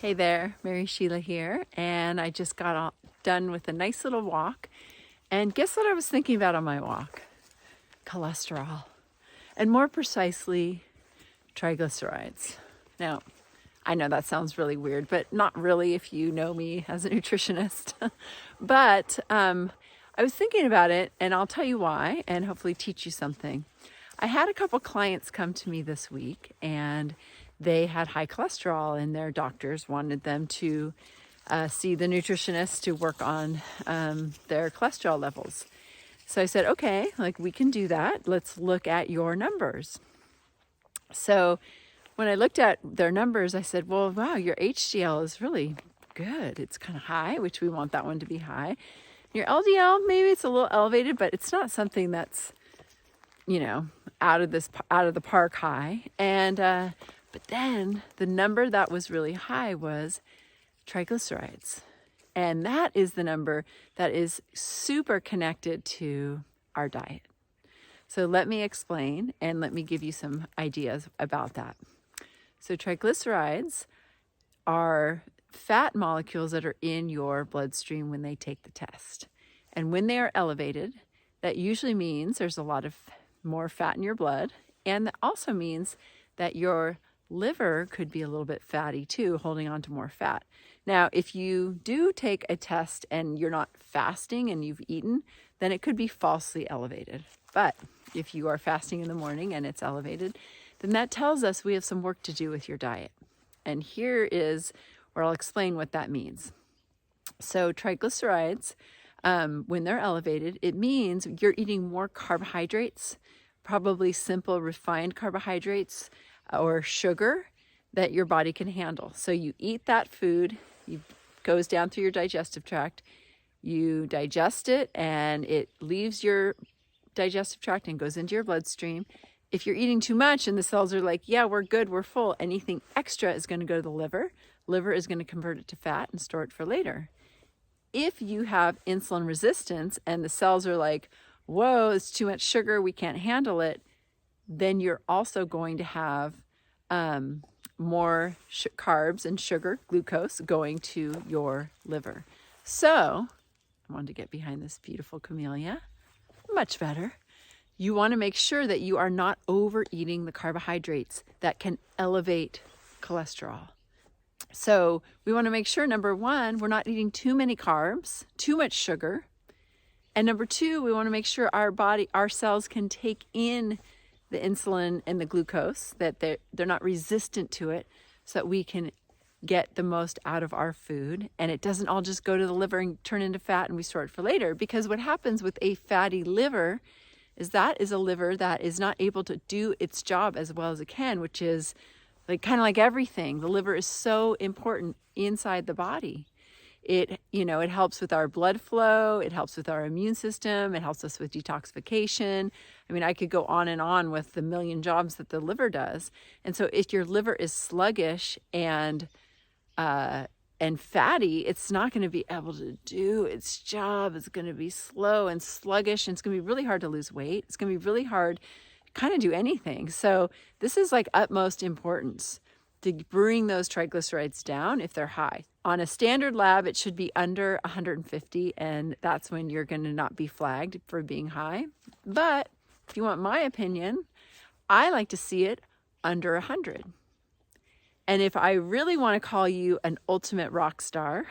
Hey there, Mary Sheila here, and I just got done with a nice little walk. And guess what I was thinking about on my walk? Cholesterol, and more precisely, triglycerides. Now, I know that sounds really weird, but not really if you know me as a nutritionist. but I was thinking about it, and I'll tell you why, and hopefully teach you something. I had a couple clients come to me this week, and they had high cholesterol, and their doctors wanted them to see the nutritionist to work on their cholesterol levels. So I said, okay, like we can do that. Let's look at your numbers. So when I looked at their numbers, I said, well, wow, your HDL is really good. It's kind of high, which we want that one to be high. Your LDL, maybe it's a little elevated, but it's not something that's, out of the park high. And but then the number that was really high was triglycerides. And that is the number that is super connected to our diet. So let me explain and let me give you some ideas about that. So triglycerides are fat molecules that are in your bloodstream when they take the test. And when they are elevated, that usually means there's a lot of more fat in your blood. And that also means that your liver could be a little bit fatty too, holding on to more fat. Now, if you do take a test and you're not fasting and you've eaten, then it could be falsely elevated. But if you are fasting in the morning and it's elevated, then that tells us we have some work to do with your diet. And here is where I'll explain what that means. So triglycerides, when they're elevated, it means you're eating more carbohydrates, probably simple refined carbohydrates or sugar that your body can handle. So you eat that food, it goes down through your digestive tract, you digest it, and it leaves your digestive tract and goes into your bloodstream. If you're eating too much and the cells are like, yeah, we're good, we're full, anything extra is going to go to the liver. Liver is going to convert it to fat and store it for later. If you have insulin resistance and the cells are like, whoa, it's too much sugar, we can't handle it, then you're also going to have more carbs and sugar, glucose, going to your liver. So I wanted to get behind this beautiful camellia. Much better. You want to make sure that you are not overeating the carbohydrates that can elevate cholesterol. So we want to make sure, number one, we're not eating too many carbs, too much sugar. And number two, we want to make sure our cells can take in the insulin and the glucose, that they're not resistant to it, so that we can get the most out of our food. And it doesn't all just go to the liver and turn into fat and we store it for later. Because what happens with a fatty liver is that is a liver that is not able to do its job as well as it can, which is kind of like everything. The liver is so important inside the body. It helps with our blood flow. It helps with our immune system. It helps us with detoxification. I mean, I could go on and on with the million jobs that the liver does. And so if your liver is sluggish and fatty, it's not going to be able to do its job. It's going to be slow and sluggish, and it's going to be really hard to lose weight. It's going to be really hard to kind of do anything. So this is like utmost importance to bring those triglycerides down if they're high. On a standard lab, it should be under 150, and that's when you're going to not be flagged for being high. But if you want my opinion, I like to see it under 100. And if I really want to call you an ultimate rock star,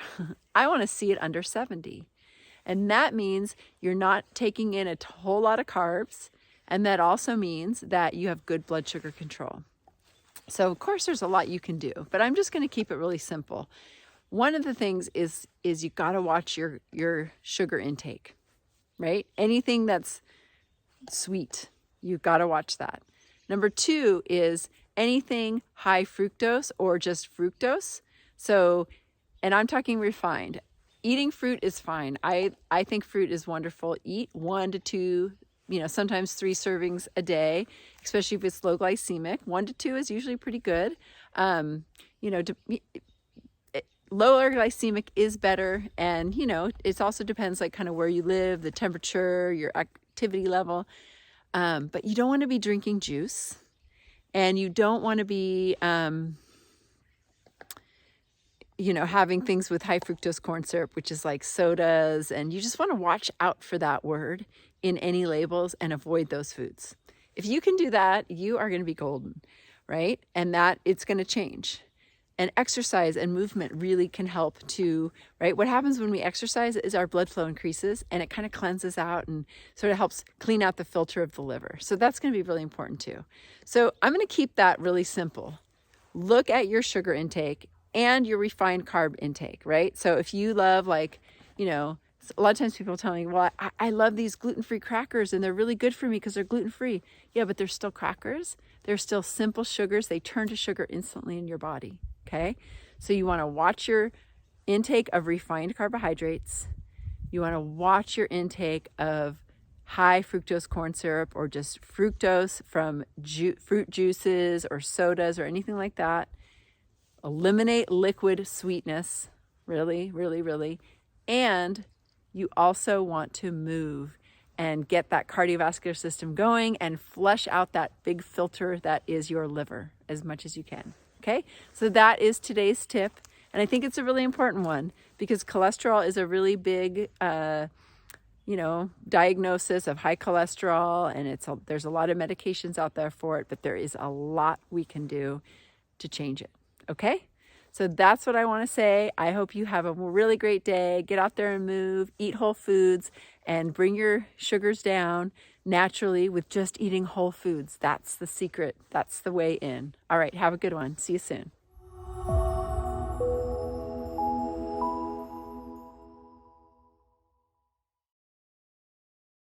I want to see it under 70. And that means you're not taking in a whole lot of carbs, and that also means that you have good blood sugar control. So of course there's a lot you can do, but I'm just going to keep it really simple. One of the things is you got to watch your sugar intake, right? Anything that's sweet, you've got to watch that. Number two is anything high fructose or just fructose. So, and I'm talking refined. Eating fruit is fine. I think fruit is wonderful. Eat 1 to 2, sometimes 3 servings a day, especially if it's low glycemic. 1 to 2 is usually pretty good. Lower glycemic is better. And, it also depends kind of where you live, the temperature, your activity level. But you don't want to be drinking juice, and you don't want to be you know, having things with high fructose corn syrup, which is like sodas, and you just want to watch out for that word in any labels and avoid those foods. If you can do that, you are going to be golden, right? And that it's going to change. And exercise and movement really can help too, right? What happens when we exercise is our blood flow increases and it kind of cleanses out and sort of helps clean out the filter of the liver. So that's going to be really important too. So I'm going to keep that really simple. Look at your sugar intake and your refined carb intake, right? So if you love, like, you know, a lot of times people tell me, well, I love these gluten-free crackers and they're really good for me because they're gluten-free. Yeah, but they're still crackers. They're still simple sugars. They turn to sugar instantly in your body. Okay, so you want to watch your intake of refined carbohydrates. You want to watch your intake of high fructose corn syrup or just fructose from fruit juices or sodas or anything like that. Eliminate liquid sweetness, really, really, really. And you also want to move and get that cardiovascular system going and flush out that big filter that is your liver as much as you can. Okay, so that is today's tip. And I think it's a really important one because cholesterol is a really big, diagnosis of high cholesterol. And there's a lot of medications out there for it, but there is a lot we can do to change it. Okay, so that's what I want to say. I hope you have a really great day. Get out there and move, eat whole foods, and bring your sugars down naturally with just eating whole foods. That's the secret. That's the way in. All right, have a good one. See you soon.